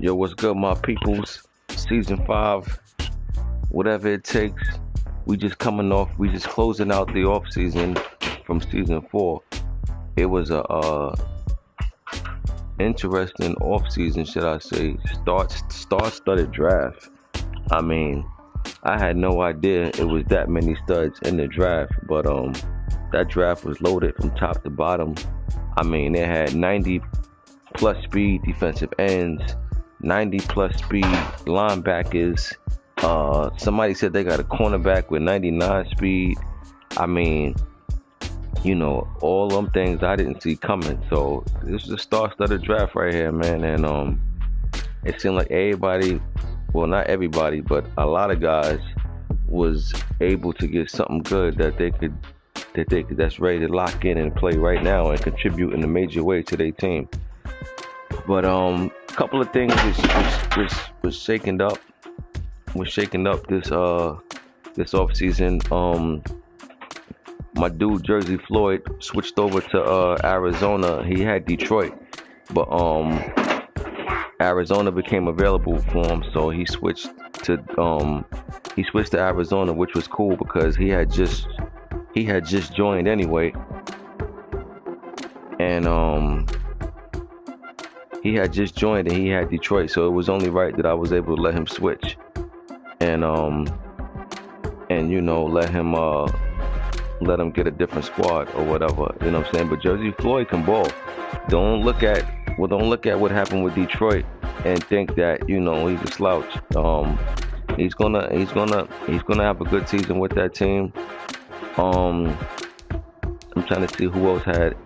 Yo, what's good, my peoples? Season 5, whatever it takes. We just closing out the off season from season 4. It was a interesting off season, should I say? Star-studded draft. I mean, I had no idea it was that many studs in the draft, but that draft was loaded from top to bottom. I mean, it had 90 plus speed defensive ends, 90 plus speed linebackers. Somebody said they got a cornerback with 99 speed. I mean, all them things I didn't see coming. So this is a star-studded draft right here, man. And it seemed like everybody, well, not everybody, but a lot of guys was able to get something good that's ready to lock in and play right now and contribute in a major way to their team. But a couple of things was shaking up this off season. My dude Jersey Floyd switched over to Arizona. He had Detroit, but Arizona became available for him, so he switched to Arizona, which was cool because he had just joined anyway, and he had just joined and he had Detroit, so it was only right that I was able to let him switch and let him get a different squad or whatever, you know what I'm saying? But Jersey Floyd can ball. Don't look at what happened with Detroit and think that he's a slouch. He's gonna have a good season with that team. I'm trying to see who else had.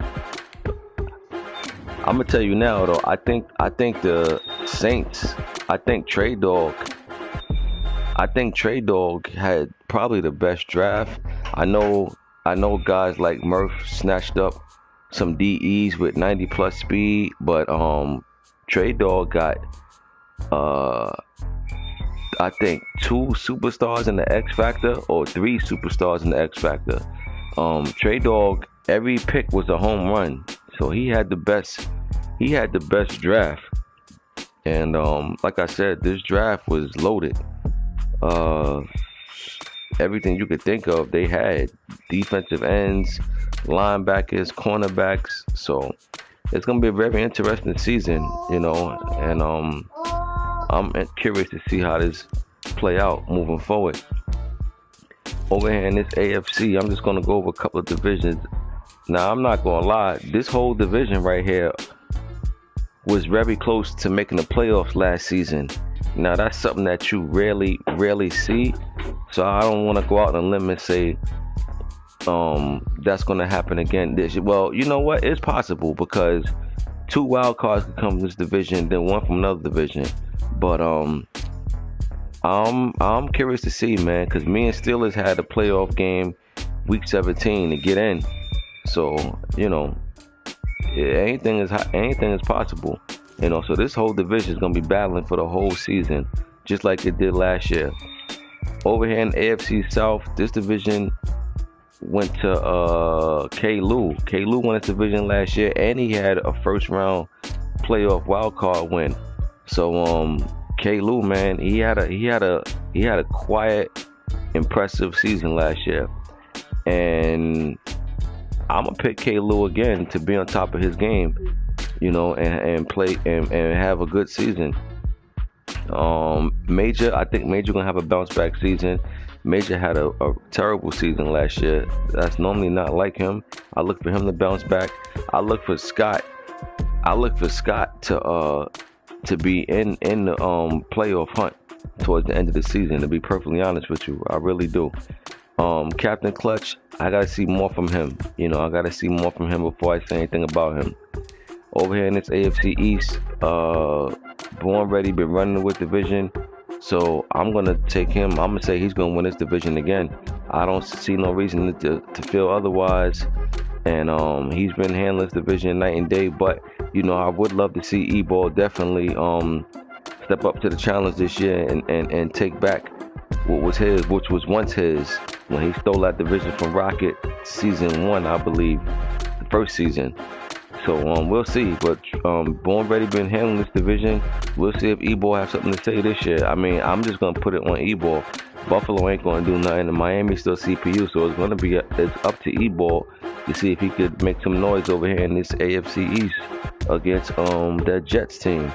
I'm gonna tell you now though. I think the Saints. I think Trey Dog had probably the best draft. I know guys like Murph snatched up some DEs with 90 plus speed, but Trey Dog got I think 2 superstars in the X Factor or 3 superstars in the X Factor. Trey Dog, every pick was a home run, so he had the best draft. And like I said, this draft was loaded. Everything you could think of, they had defensive ends, linebackers, cornerbacks. So it's gonna be a very interesting season, and I'm curious to see how this play out moving forward. Over here in this AFC, I'm just gonna go over a couple of divisions. Now, I'm not gonna lie, this whole division right here was very close to making the playoffs last season. Now, that's something that you rarely see. So I don't want to go out on a limb and say that's going to happen again this year. Well, you know what? It's possible because 2 wild cards could come from this division, then 1 from another division. But I'm curious to see, man, because me and Steelers had a playoff game week 17 to get in. So anything is possible. So this whole division is going to be battling for the whole season, just like it did last year. Over here in AFC South, this division went to K-Lou. K-Lou won this division last year, and he had a first round playoff wild card win. So K-Lou, man, he had a quiet, impressive season last year, and I'm gonna pick K-Lou again to be on top of his game, and play and have a good season. Major, I think Major gonna have a bounce back season. Major had a terrible season last year. That's normally not like him. I look for him to bounce back. I look for Scott to be in the playoff hunt towards the end of the season, to be perfectly honest with you. I really do. Captain Clutch, I gotta see more from him. I gotta see more from him before I say anything about him. Over here in this AFC East, Born Ready been running with division, so I'm gonna take him. I'm gonna say he's gonna win this division again. I don't see no reason to feel otherwise, and he's been handling this division night and day. But I would love to see E-Ball definitely step up to the challenge this year and take back what was his, which was once his, when he stole that division from Rocket season 1, I believe, the first season. So we'll see. But Born Ready been handling this division. We'll see if E-Ball have something to say this year. I mean, I'm just gonna put it on E-Ball. Buffalo ain't gonna do nothing, and Miami still CPU. So it's up to E-Ball to see if he could make some noise over here in this AFC East against that Jets team.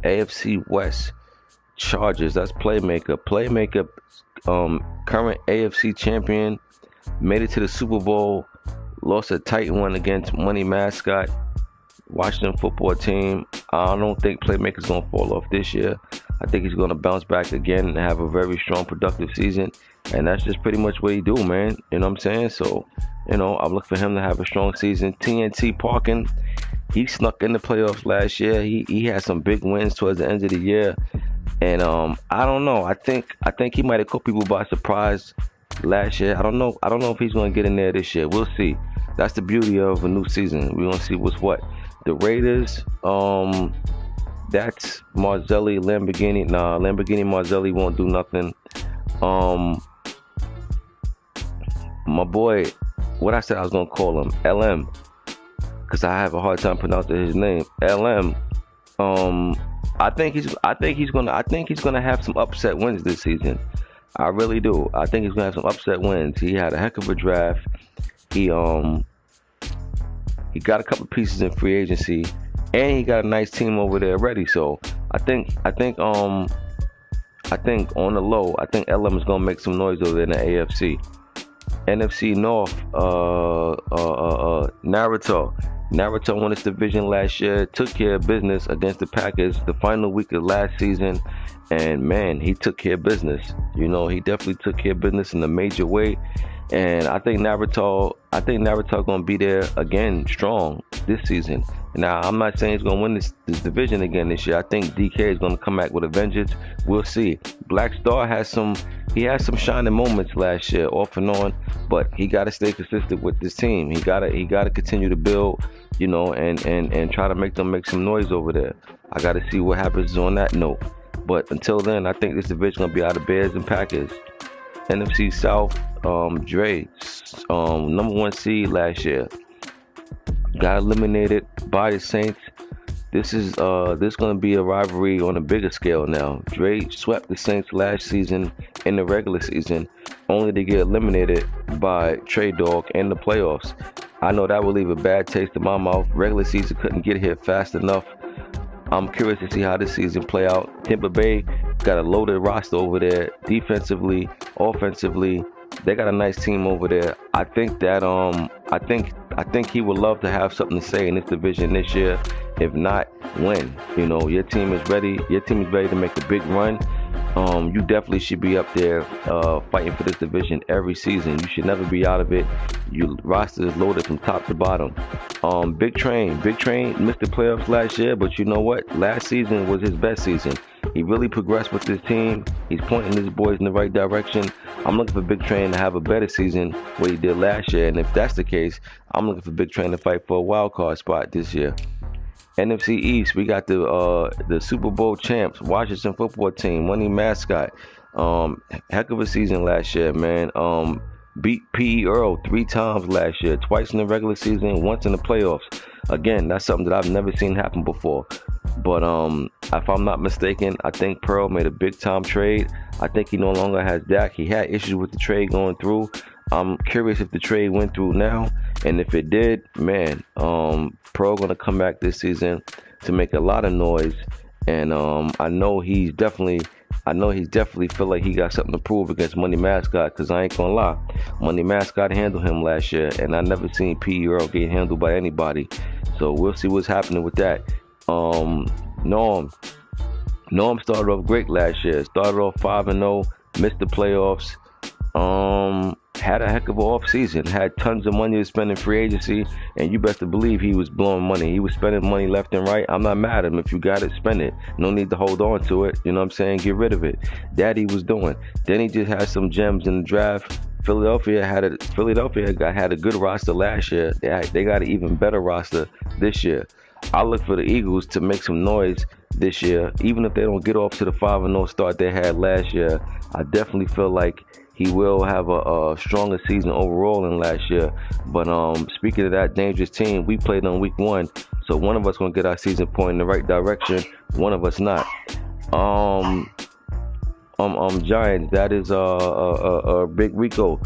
AFC West Chargers. That's Playmaker. Playmaker, current AFC champion, made it to the Super Bowl, lost a tight one against Money Mascot, Washington football team. I don't think Playmaker's gonna fall off this year. I think he's gonna bounce back again and have a very strong, productive season. And that's just pretty much what he do, man. You know what I'm saying? So, I'm looking for him to have a strong season. TNT Parkin, he snuck in the playoffs last year. He had some big wins towards the end of the year. And I don't know. I think he might have caught people by surprise last year. I don't know if he's gonna get in there this year. We'll see. That's the beauty of a new season. We're gonna see what's what. The Raiders, that's Marzelli, Lamborghini. Nah, Lamborghini Marzelli won't do nothing. My boy, what I said I was gonna call him, LM, because I have a hard time pronouncing his name. LM. I think he's gonna have some upset wins this season. I really do. I think he's gonna have some upset wins. He had a heck of a draft. He got a couple pieces in free agency, and he got a nice team over there already. So I think on the low, I think LM is gonna make some noise over there in the AFC. NFC North, Naruto won his division last year, took care of business against the Packers the final week of last season, and man, he took care of business. He definitely took care of business in a major way. And I think Naruto gonna be there again strong this season. Now, I'm not saying he's gonna win this division again this year. I think DK is gonna come back with a vengeance. We'll see. Black Star had some shining moments last year, off and on, but he gotta stay consistent with this team. He gotta continue to build, and try to make them make some noise over there. I gotta see what happens on that note. But until then, I think this division gonna be out of Bears and Packers. NFC South, Dre, number 1 seed last year, got eliminated by the Saints. This is gonna be a rivalry on a bigger scale now. Dre swept the Saints last season in the regular season, only to get eliminated by Trey Dog in the playoffs. I know that will leave a bad taste in my mouth. Regular season couldn't get here fast enough. I'm curious to see how this season play out. Tampa Bay got a loaded roster over there, defensively, offensively. They got a nice team over there. I think that I think he would love to have something to say in this division this year. If not, win. Your team is ready. Your team is ready to make a big run. You definitely should be up there fighting for this division every season. You should never be out of it. Your roster is loaded from top to bottom. Big Train missed the playoffs last year, but you know what? Last season was his best season. He really progressed with his team. He's pointing his boys in the right direction. I'm looking for Big Train to have a better season what he did last year, and if that's the case, I'm looking for Big Train to fight for a wild card spot this year. NFC East, we got the Super Bowl champs, Washington football team, Money Mascot. Heck of a season last year, man. Beat P.E. Earl 3 times last year, twice in the regular season, once in the playoffs. Again, that's something that I've never seen happen before. But if I'm not mistaken, I think Pearl made a big time trade. I think he no longer has Dak. He had issues with the trade going through. I'm curious if the trade went through now, and if it did, man, Pearl gonna come back this season to make a lot of noise. And I know he's definitely feel like he got something to prove against Money Mascot, because I ain't gonna lie, Money Mascot handled him last year, and I never seen P. Earl get handled by anybody. So we'll see what's happening with that. Norm started off great last year. Started off 5-0, missed the playoffs. Had a heck of an off season. Had tons of money to spend in free agency, and you best to believe he was blowing money. He was spending money left and right. I'm not mad at him. If you got it, spend it. No need to hold on to it. You know what I'm saying? Get rid of it. That he was doing. Then he just had some gems in the draft. Philadelphia had a good roster last year. They got an even better roster this year. I look for the Eagles to make some noise this year, even if they don't get off to the 5-0 start they had last year. I definitely feel like he will have a stronger season overall than last year. But speaking of that dangerous team, we played on week 1, so one of us gonna get our season point in the right direction, one of us not. Giants. That is Big Rico.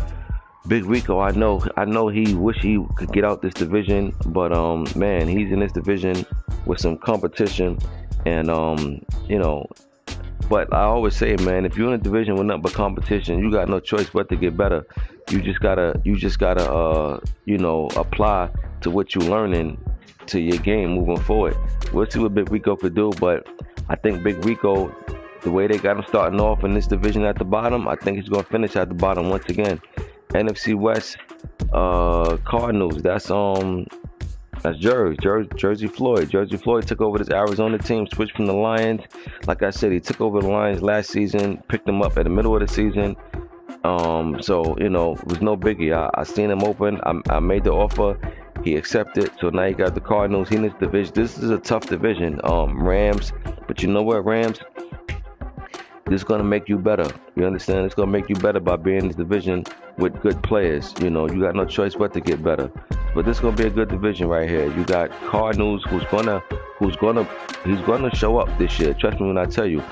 Big Rico. I know. He wish he could get out this division, but man, he's in this division with some competition, and you know. But I always say, man, if you're in a division with nothing but competition, you got no choice but to get better. You just gotta apply to what you're learning to your game moving forward. We'll see what Big Rico could do, but I think Big Rico, the way they got him starting off in this division at the bottom, I think he's gonna finish at the bottom once again. NFC West, Cardinals. That's Jersey Floyd. Jersey Floyd took over this Arizona team, switched from the Lions. Like I said, he took over the Lions last season, picked them up at the middle of the season. So, it was no biggie. I seen him open. I made the offer. He accepted. So now you got the Cardinals. He in this division. This is a tough division. Rams. But you know what, Rams? This is going to make you better. You understand? It's going to make you better by being in this division with good players. You got no choice but to get better. But this is going to be a good division right here. You got Cardinals he's gonna show up this year. Trust me when I tell you.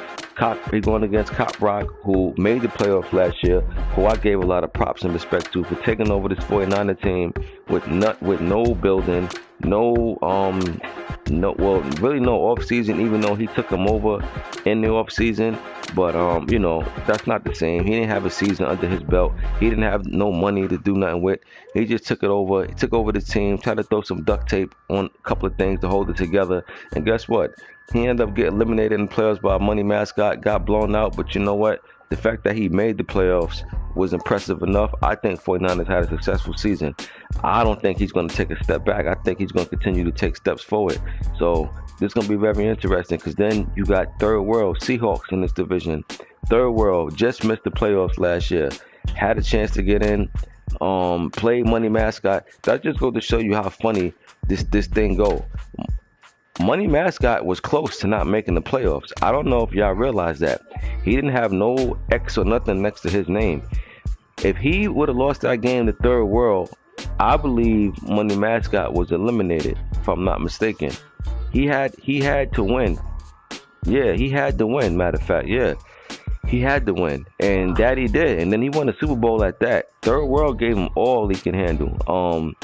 He's going against Cop Rock, who made the playoffs last year, who I gave a lot of props and respect to for taking over this 49er team with no building, really no off season, even though he took them over in the off season. But that's not the same. He didn't have a season under his belt. He didn't have no money to do nothing with. He just took it over. He took over the team, tried to throw some duct tape on a couple of things to hold it together. And guess what? He ended up getting eliminated in the playoffs by a money mascot, got blown out. But you know what? The fact that he made the playoffs was impressive enough. I think 49ers had a successful season. I don't think he's going to take a step back. I think he's going to continue to take steps forward. So this is going to be very interesting, because then you got Third World Seahawks in this division. Third World just missed the playoffs last year. Had a chance to get in. Played money mascot. That just goes to show you how funny this thing go. Money Mascot was close to not making the playoffs. I don't know if y'all realize that. He didn't have no X or nothing next to his name. If he would have lost that game to Third World, I believe Money Mascot was eliminated, if I'm not mistaken. He had to win. Yeah, he had to win, matter of fact. Yeah, he had to win. And that he did. And then he won the Super Bowl at that. Third World gave him all he can handle.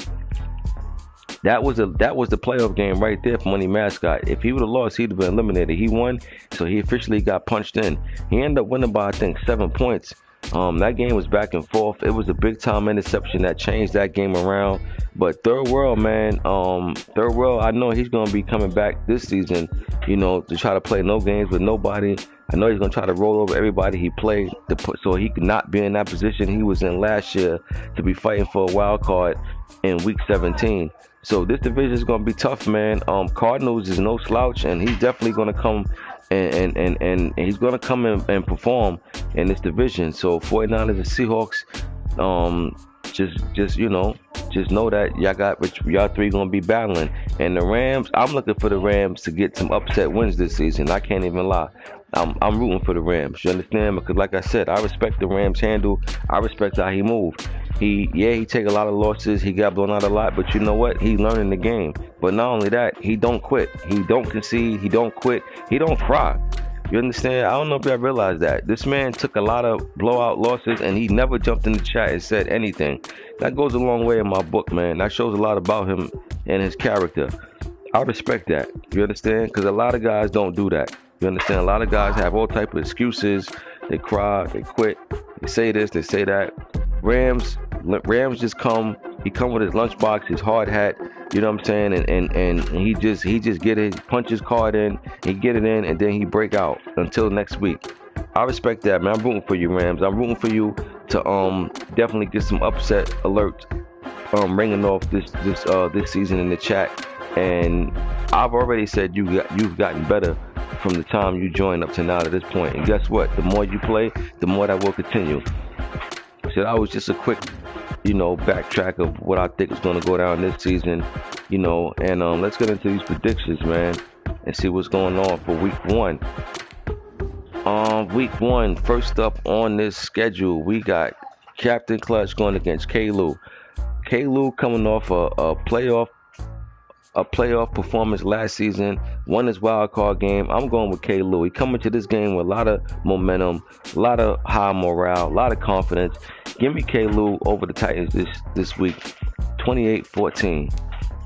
That was the playoff game right there for Money Mascot. If he would have lost, he'd have been eliminated. He won, so he officially got punched in. He ended up winning by, I think, 7 points. That game was back and forth. It was a big time interception that changed that game around. But Third World, man, Third World, I know he's gonna be coming back this season, to try to play no games with nobody. I know he's gonna try to roll over everybody he played so he could not be in that position he was in last year to be fighting for a wild card in week 17. So this division is going to be tough, man. Cardinals is no slouch, and he's definitely going to come and he's going to come and perform in this division. So 49ers and Seahawks, just know that y'all three going to be battling. And the Rams, I'm looking for the Rams to get some upset wins this season. I can't even lie. I'm rooting for the Rams. You understand? Because like I said, I respect the Rams handle. I respect how he moved. He take a lot of losses. He got blown out a lot, but you know what? He learning the game. But not only that, he don't quit. He don't concede. He don't quit. He don't cry. You understand? I don't know if y'all realize that. This man took a lot of blowout losses, and he never jumped in the chat and said anything. That goes a long way in my book, man. That shows a lot about him and his character. I respect that. You understand? Because a lot of guys don't do that. You understand? A lot of guys have all type of excuses. They cry, they quit, they say this, they say that. Rams just come. He come with his lunchbox, his hard hat. You know what I'm saying? And he just get it, punch his card in, he get it in, and then he break out until next week. I respect that, man. I'm rooting for you, Rams. I'm rooting for you to definitely get some upset alerts ringing off this season in the chat. And I've already said you've gotten better from the time you joined up to now to this point. And guess what? The more you play, the more that will continue. So that was just a quick, backtrack of what I think is going to go down this season, and let's get into these predictions, man, and see what's going on for week 1. Week 1, first up on this schedule, we got Captain Clutch going against K-Lou. K-Lou coming off a playoff performance last season, won his wild card game. I'm going with K-Lou. He coming to this game with a lot of momentum, a lot of high morale, a lot of confidence. Give me K-Lou over the Titans this week, 28-14.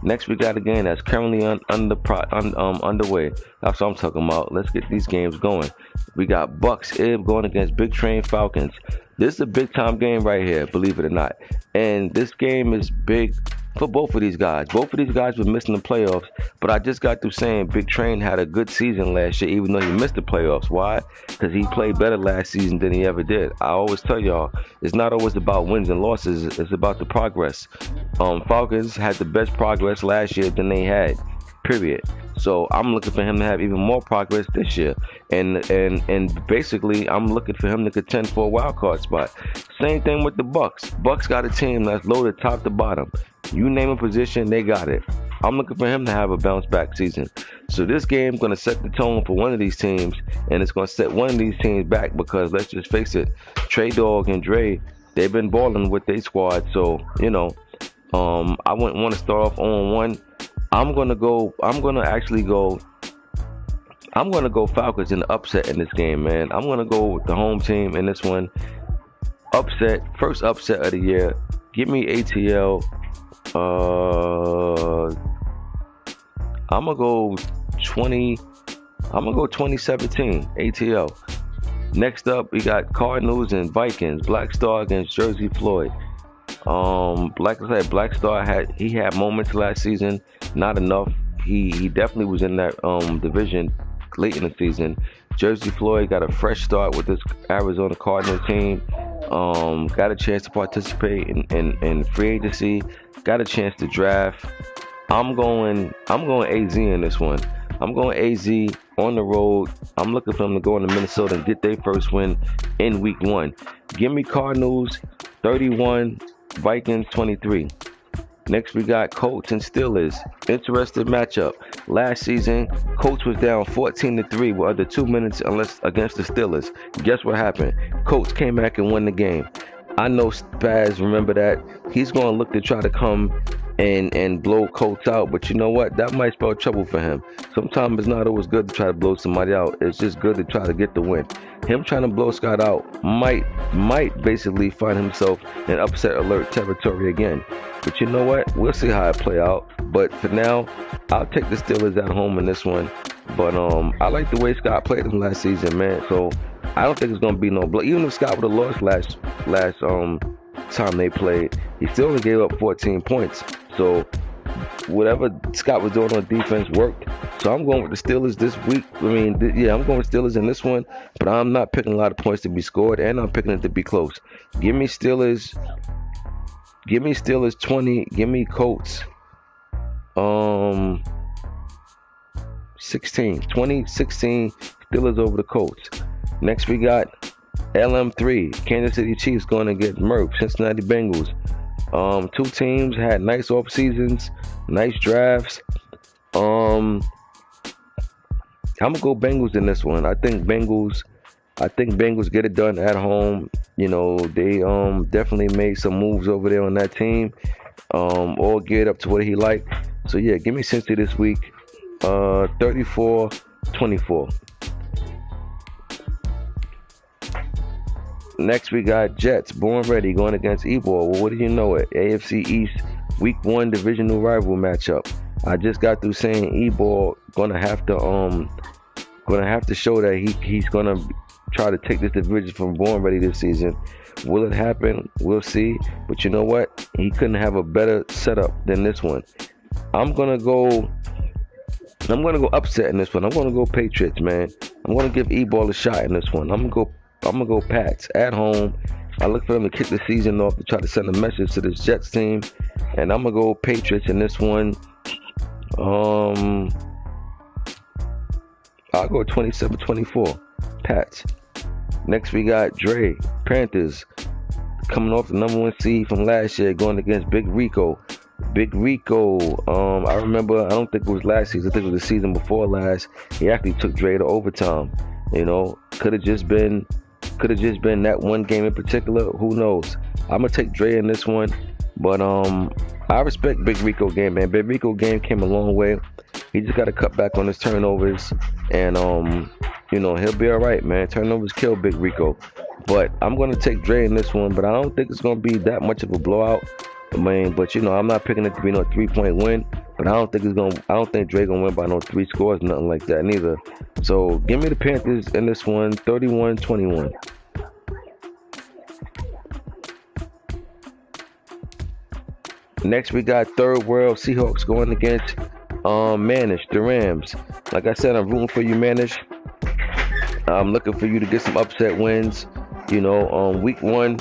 Next, we got a game that's currently underway. That's what I'm talking about. Let's get these games going. We got Bucks Ib going against Big Train Falcons. This is a big-time game right here, believe it or not. And this game is big for both of these guys. Both of these guys were missing the playoffs, but I just got through saying Big Train had a good season last year, even though he missed the playoffs. Why? Because he played better last season than he ever did. I always tell y'all, it's not always about wins and losses. It's about the progress. Falcons had the best progress last year than they had, period. So I'm looking for him to have even more progress this year, and basically I'm looking for him to contend for a wild card spot. Same thing with the Bucks. Bucks got a team that's loaded top to bottom. You name a position, they got it. I'm looking for him to have a bounce back season. So this game is going to set the tone for one of these teams, and it's going to set one of these teams back because let's just face it, Trey Dog and Dre, they've been balling with their squad. So I wouldn't want to start off 0-1. I'm gonna go Falcons in the upset in this game, man. I'm gonna go with the home team in this one. First upset of the year. Give me ATL. I'm gonna go 2017 ATL. Next up, we got Cardinals and Vikings. Black Star against Jersey Floyd. Like I said, Black Star had moments last season, not enough. He definitely was in that division late in the season. Jersey Floyd got a fresh start with this Arizona Cardinals team. Got a chance to participate in free agency. Got a chance to draft. I'm going AZ in this one. I'm going AZ on the road. I'm looking for them to go into Minnesota and get their first win in week 1. Give me Cardinals 31, Vikings 23. Next, we got Colts and Steelers. Interesting matchup. Last season, Colts was down 14-3 with under 2 minutes against the Steelers. Guess what happened? Colts came back and won the game. I know Spaz, remember that. He's going to look to try to come and blow Colts out, but you know what? That might spell trouble for him. Sometimes it's not always good to try to blow somebody out. It's just good to try to get the win. Him trying to blow Scott out might basically find himself in upset alert territory again. But you know what? We'll see how it play out. But for now, I'll take the Steelers at home in this one. But I like the way Scott played him last season, man. So I don't think it's gonna be no blow. Even if Scott would have lost last time they played, he still only gave up 14 points. So whatever Scott was doing on defense worked. So I'm going with the Steelers this week. I'm going with Steelers in this one, but I'm not picking a lot of points to be scored, and I'm picking it to be close. Give me Steelers 20. Give me Colts 16. Steelers over the Colts. Next we got LM3, Kansas City Chiefs going to get Merck, Cincinnati Bengals. Two teams had nice off seasons, nice drafts. I'm gonna go Bengals in this one. I think Bengals get it done at home. You know, they definitely made some moves over there on that team. All geared up to what he liked. So yeah, give me Cincy this week. 34-24. Next, we got Jets, Born Ready, going against Ebor. Well, what do you know it? AFC East Week 1 divisional rival matchup. I just got through saying Ebor gonna have to show that he's gonna try to take this division from Born Ready this season. Will it happen? We'll see. But you know what? He couldn't have a better setup than this one. I'm gonna go upset in this one. I'm gonna go Patriots, man. I'm gonna give Ebor a shot in this one. I'm gonna go Pats at home. I look for them to kick the season off to try to send a message to this Jets team. And I'm gonna go Patriots in this one. I'll go 27-24. Pats. Next we got Dre, Panthers, coming off the number 1 seed from last year, going against Big Rico. I remember, I don't think it was last season, I think it was the season before last. He actually took Dre to overtime. You know, could have just been Could have just been that one game in particular. Who knows? I'm gonna take Dre in this one, but I respect Big Rico game, man. Big Rico game came a long way. He just got to cut back on his turnovers, and you know, he'll be all right, man. Turnovers kill Big Rico. But I'm gonna take Dre in this one, but I don't think it's gonna be that much of a blowout. I mean, but you know, I'm not picking it to be no 3-point win. But I don't think Dre gonna win by no 3 scores, nothing like that neither. So give me the Panthers in this one, 31-21. Next we got Third World Seahawks going against Manish, the Rams. Like I said, I'm rooting for you, Manish. I'm looking for you to get some upset wins. You know, week 1,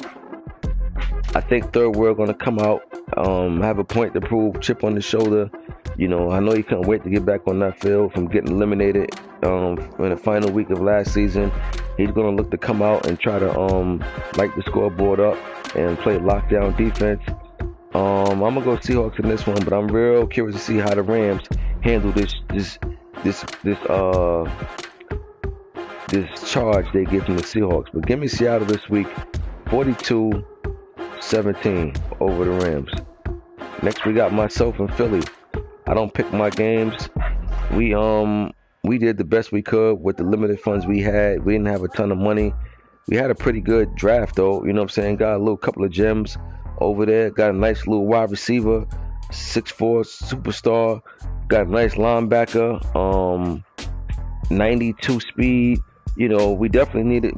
I think Third World gonna come out, have a point to prove, chip on the shoulder. You know, I know he couldn't wait to get back on that field from getting eliminated in the final week of last season. He's gonna look to come out and try to light the scoreboard up and play lockdown defense. I'm gonna go Seahawks in this one, but I'm real curious to see how the Rams handle this charge they get from the Seahawks. But give me Seattle this week, 42-17 over the Rams. Next we got myself and Philly. I don't pick my games. We did the best we could with the limited funds we had. We didn't have a ton of money. We had a pretty good draft though, you know what I'm saying? Got a little couple of gems over there. Got a nice little wide receiver, 6'4" superstar. Got a nice linebacker, 92 speed. You know, we definitely needed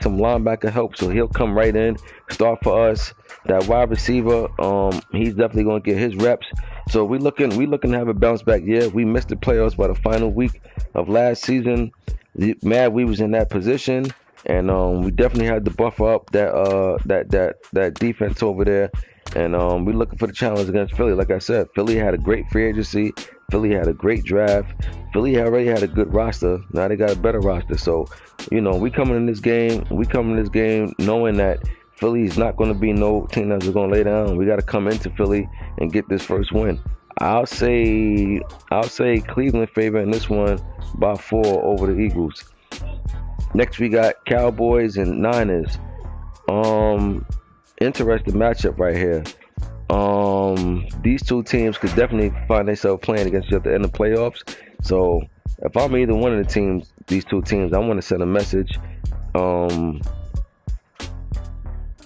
some linebacker help, so he'll come right in, start for us. That wide receiver, he's definitely gonna get his reps. So we looking to have a bounce back year. We missed the playoffs by the final week of last season. Mad we was in that position, and we definitely had to buffer up that defense over there. And we looking for the challenge against Philly. Like I said, Philly had a great free agency. Philly had a great draft. Philly already had a good roster. Now they got a better roster. So, you know, we coming in this game knowing that Philly is not going to be no team that's going to lay down. We got to come into Philly and get this first win. I'll say Cleveland favor in this one by 4 over the Eagles. Next we got Cowboys and Niners. Interesting matchup right here. These two teams could definitely find themselves playing against each other in the playoffs. So if I'm either one of the teams, these two teams, I want to send a message.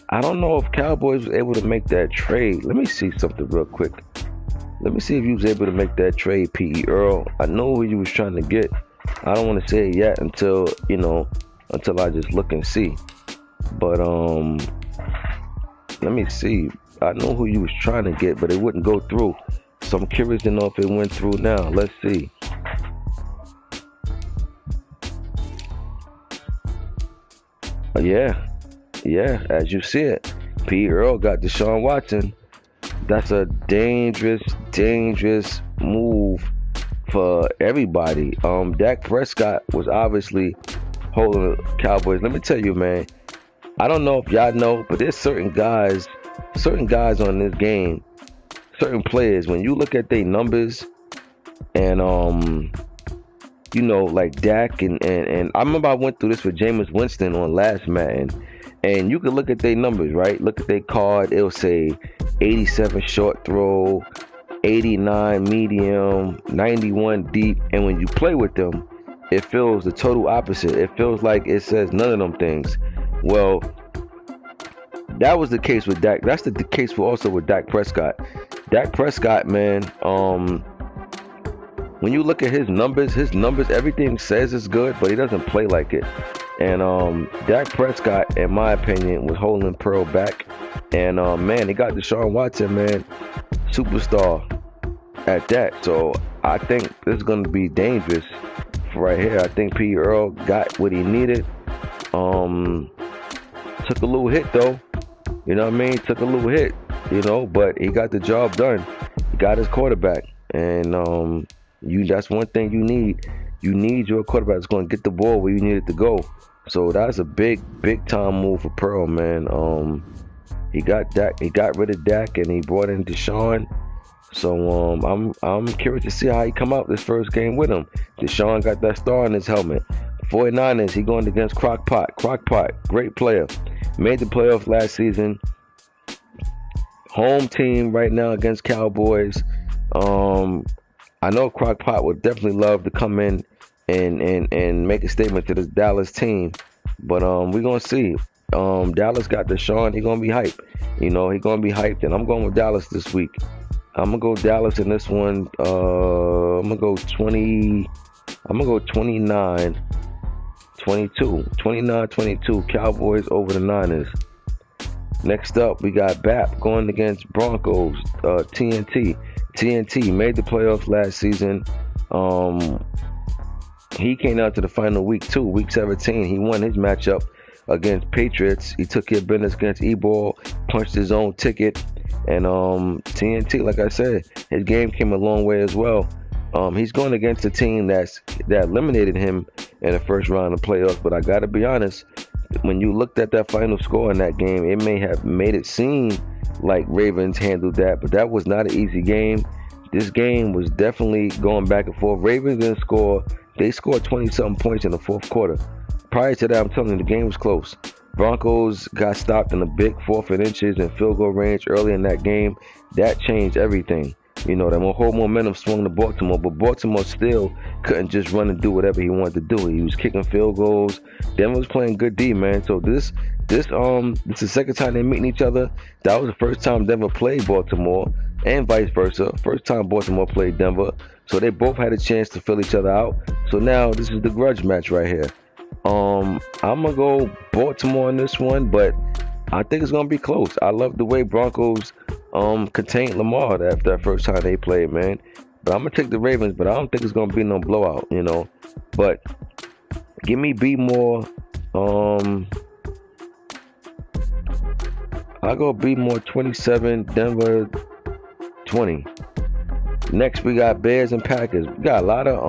I don't know if Cowboys was able to make that trade. Let me see something real quick. Let me see if you was able to make that trade, P.E. Earl. I know who you was trying to get. I don't want to say it yet until I just look and see. But let me see. I know who you was trying to get, but it wouldn't go through. So I'm curious to know if it went through now. Let's see. Yeah, as you see it, P. Earl got Deshaun Watson. That's a dangerous move for everybody. Dak Prescott was obviously holding the Cowboys. Let me tell you, man, I don't know if y'all know, but there's certain guys on this game, certain players, when you look at their numbers and you know, like Dak and I remember I went through this with Jameis Winston on last Madden, and you can look at their numbers, right? Look at their card, it'll say 87 short throw, 89 medium, 91 deep, and when you play with them, it feels the total opposite. It feels like it says none of them things. Well, that was the case with Dak. That's the case for also with Dak Prescott. Dak Prescott, man, when you look at his numbers, everything says it's good, but he doesn't play like it. And Dak Prescott, in my opinion, was holding Pearl back. And man, they got Deshaun Watson, man, superstar at that. So I think this is going to be dangerous for right here. I think P. Earl got what he needed. Took a little hit though. You know what I mean? Took a little hit, you know, but he got the job done. He got his quarterback. And that's one thing you need. You need your quarterback that's going to get the ball where you need it to go. So that's a big time move for Pearl, man. He got rid of Dak and he brought in Deshaun. So I'm curious to see how he come out this first game with him. Deshaun got that star in his helmet. 49ers, he going against Crockpot. Crockpot, great player. Made the playoffs last season. Home team right now against Cowboys. I know Crockpot would definitely love to come in and make a statement to this Dallas team. But we're gonna see. Dallas got Deshaun, he gonna be hyped. He gonna be hyped, and I'm going with Dallas this week. I'm gonna go Dallas in this one. I'm gonna go 29, 22. 29, 22. Cowboys over the Niners. Next up, we got BAP going against Broncos. TNT. TNT made the playoffs last season. He came out to the final week 2, week 17. He won his matchup against Patriots. He took care of business against E-Ball, punched his own ticket. And TNT, like I said, his game came a long way as well. He's going against a team that eliminated him in the first round of playoffs. But I got to be honest, when you looked at that final score in that game, it may have made it seem like Ravens handled that, but that was not an easy game. This game was definitely going back and forth. Ravens didn't score. They scored 20-something points in the fourth quarter. Prior to that, I'm telling you, the game was close. Broncos got stopped in a big 4th and inches and field goal range early in that game. That changed everything. That whole momentum swung to Baltimore, but Baltimore still couldn't just run and do whatever he wanted to do. He was kicking field goals. Denver was playing good D, man. So this is the second time they're meeting each other. That was the first time Denver played Baltimore, and vice versa. First time Baltimore played Denver. So they both had a chance to fill each other out. So now this is the grudge match right here. I'm gonna go Baltimore in this one, but I think it's gonna be close. I love the way Broncos contained Lamar after that first time they played, man. But I'm gonna take the Ravens, but I don't think it's gonna be no blowout, But give me B more. I'll go B more 27, Denver 20. Next we got Bears and Packers. We got a lot of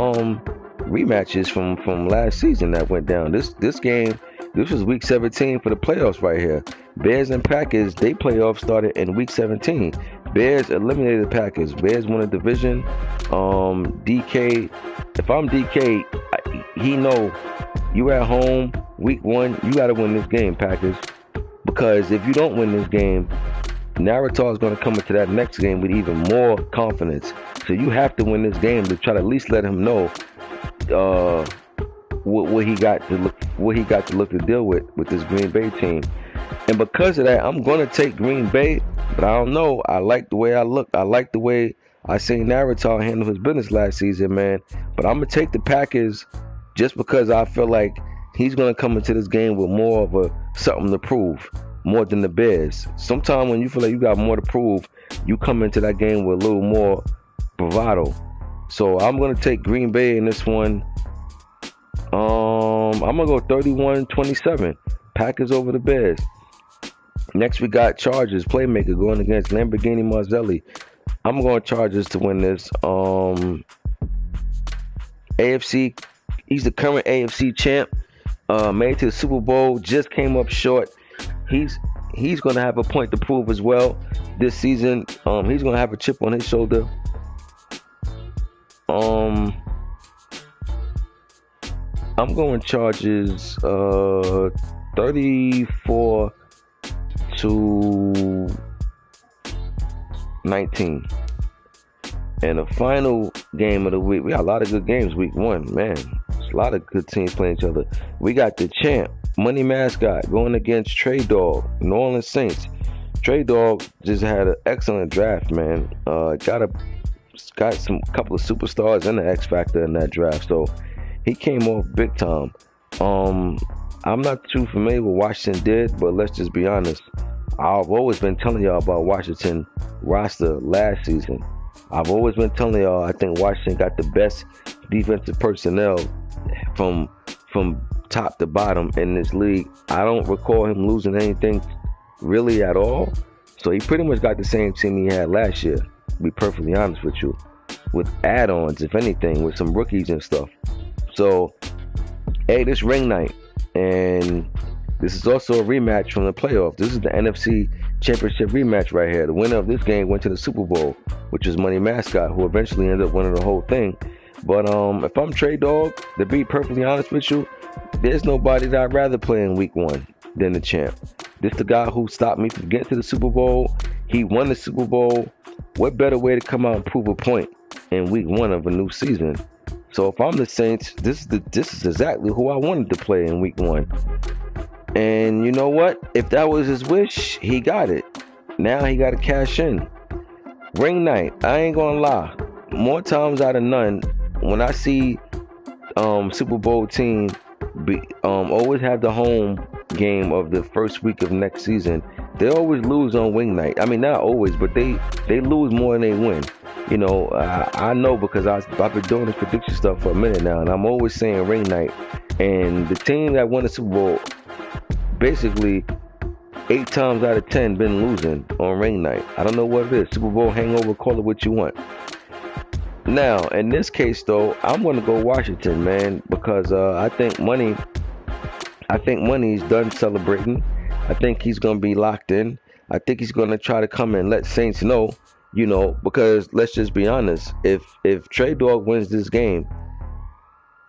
rematches from last season that went down. This game, this was week 17 for the playoffs right here. Bears and Packers, they playoffs started in week 17. Bears eliminated the Packers. Bears won a division. DK, if I'm DK, he know you at home week 1, you got to win this game, Packers. Because if you don't win this game, Naruto is going to come into that next game with even more confidence. So you have to win this game to try to at least let him know what he got to look to deal with this Green Bay team. And because of that, I'm going to take Green Bay, but I don't know. I like the way I look. I like the way I seen Naruto handle his business last season, man. But I'm going to take the Packers just because I feel like he's going to come into this game with more of something to prove, more than the Bears. Sometimes when you feel like you got more to prove, you come into that game with a little more bravado. So I'm going to take Green Bay in this one. I'm going to go 31-27. Packers over the Bears. Next we got Chargers. Playmaker going against Lamborghini Marzelli. I'm going Chargers to win this. AFC, he's the current AFC champ. Made it to the Super Bowl. Just came up short. He's going to have a point to prove as well this season. He's going to have a chip on his shoulder. I'm going Chargers 34-19. And the final game of the week, we got a lot of good games week 1, man. There's a lot of good teams playing each other. We got the champ, Money Mascot, going against Trey Dog, New Orleans Saints. Trey Dog just had an excellent draft, man. Got some couple of superstars and the X Factor in that draft, so he came off big time. I'm not too familiar with what Washington did, but let's just be honest. I've always been telling y'all about Washington roster last season. I've always been telling y'all I think Washington got the best defensive personnel from top to bottom in this league. I don't recall him losing anything really at all. So he pretty much got the same team he had last year, to be perfectly honest with you, with add-ons, if anything, with some rookies and stuff. So, hey, this ring night, and this is also a rematch from the playoff. This is the NFC Championship rematch right here. The winner of this game went to the Super Bowl, which is Money Mascot, who eventually ended up winning the whole thing. But if I'm Trey Dog, to be perfectly honest with you, There's nobody that I'd rather play in week 1 than the champ. This the guy who stopped me from getting to the Super Bowl. He won the Super Bowl. What better way to come out and prove a point in week 1 of a new season? So if I'm the Saints, this is exactly who I wanted to play in week 1. And you know what? If that was his wish, he got it. Now he got to cash in. Ring night. I ain't gonna lie. More times out of none, when I see Super Bowl team always have the home game of the first week of next season, they always lose on wing night. I mean, not always, but they lose more than they win. You know, I know because I've been doing this prediction stuff for a minute now, and I'm always saying ring night. And the team that won the Super Bowl, basically 8 times out of 10 been losing on ring night. I don't know what it is. Super Bowl hangover, call it what you want. Now, in this case, though, I'm going to go Washington, man, because I think Money's done celebrating. I think he's going to be locked in. I think he's going to try to come and let Saints know, you know, because let's just be honest. If Trey Dog wins this game,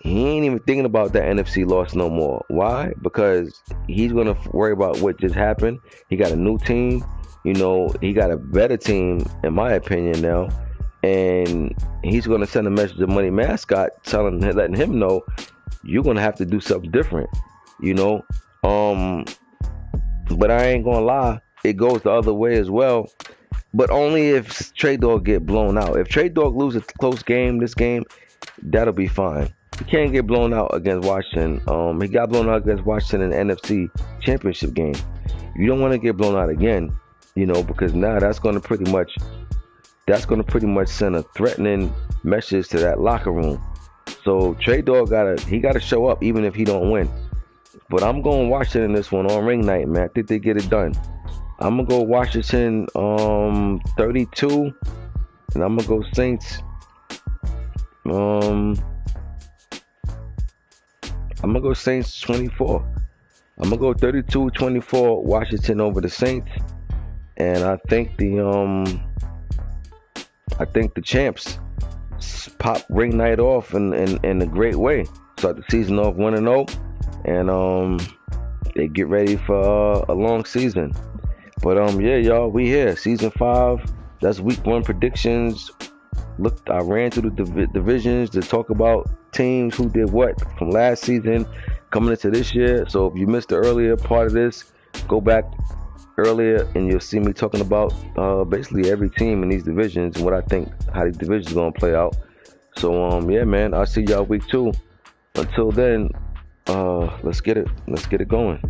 he ain't even thinking about that NFC loss no more. Why? Because he's going to worry about what just happened. He got a new team. You know, he got a better team, in my opinion, now. And he's going to send a message to Money Mascot letting him know you're going to have to do something different, you know. But I ain't going to lie, it goes the other way as well. But only if Trey Dog get blown out. If Trey Dog loses a close game, this game, that'll be fine. He can't get blown out against Washington. He got blown out against Washington in the NFC Championship game. You don't want to get blown out again, you know, because now that's going to pretty much send a threatening message to that locker room. So Trey Dog gotta show up even if he don't win. But I'm going Washington this one on ring night, man. I think they get it done. I'm gonna go Washington 32, and I'm gonna go Saints. I'm gonna go Saints 24. I'm gonna go 32-24 Washington over the Saints, and I think the champs pop ring night off in a great way. Start the season off 1-0, and they get ready for a long season. But yeah, y'all, we here, season 5. That's week 1 predictions. Look, I ran through the divisions to talk about teams who did what from last season coming into this year. So if you missed the earlier part of this, go back earlier and you'll see me talking about basically every team in these divisions and what I think how these divisions are gonna play out. So yeah, man, I'll see y'all week 2. Until then, let's get it going.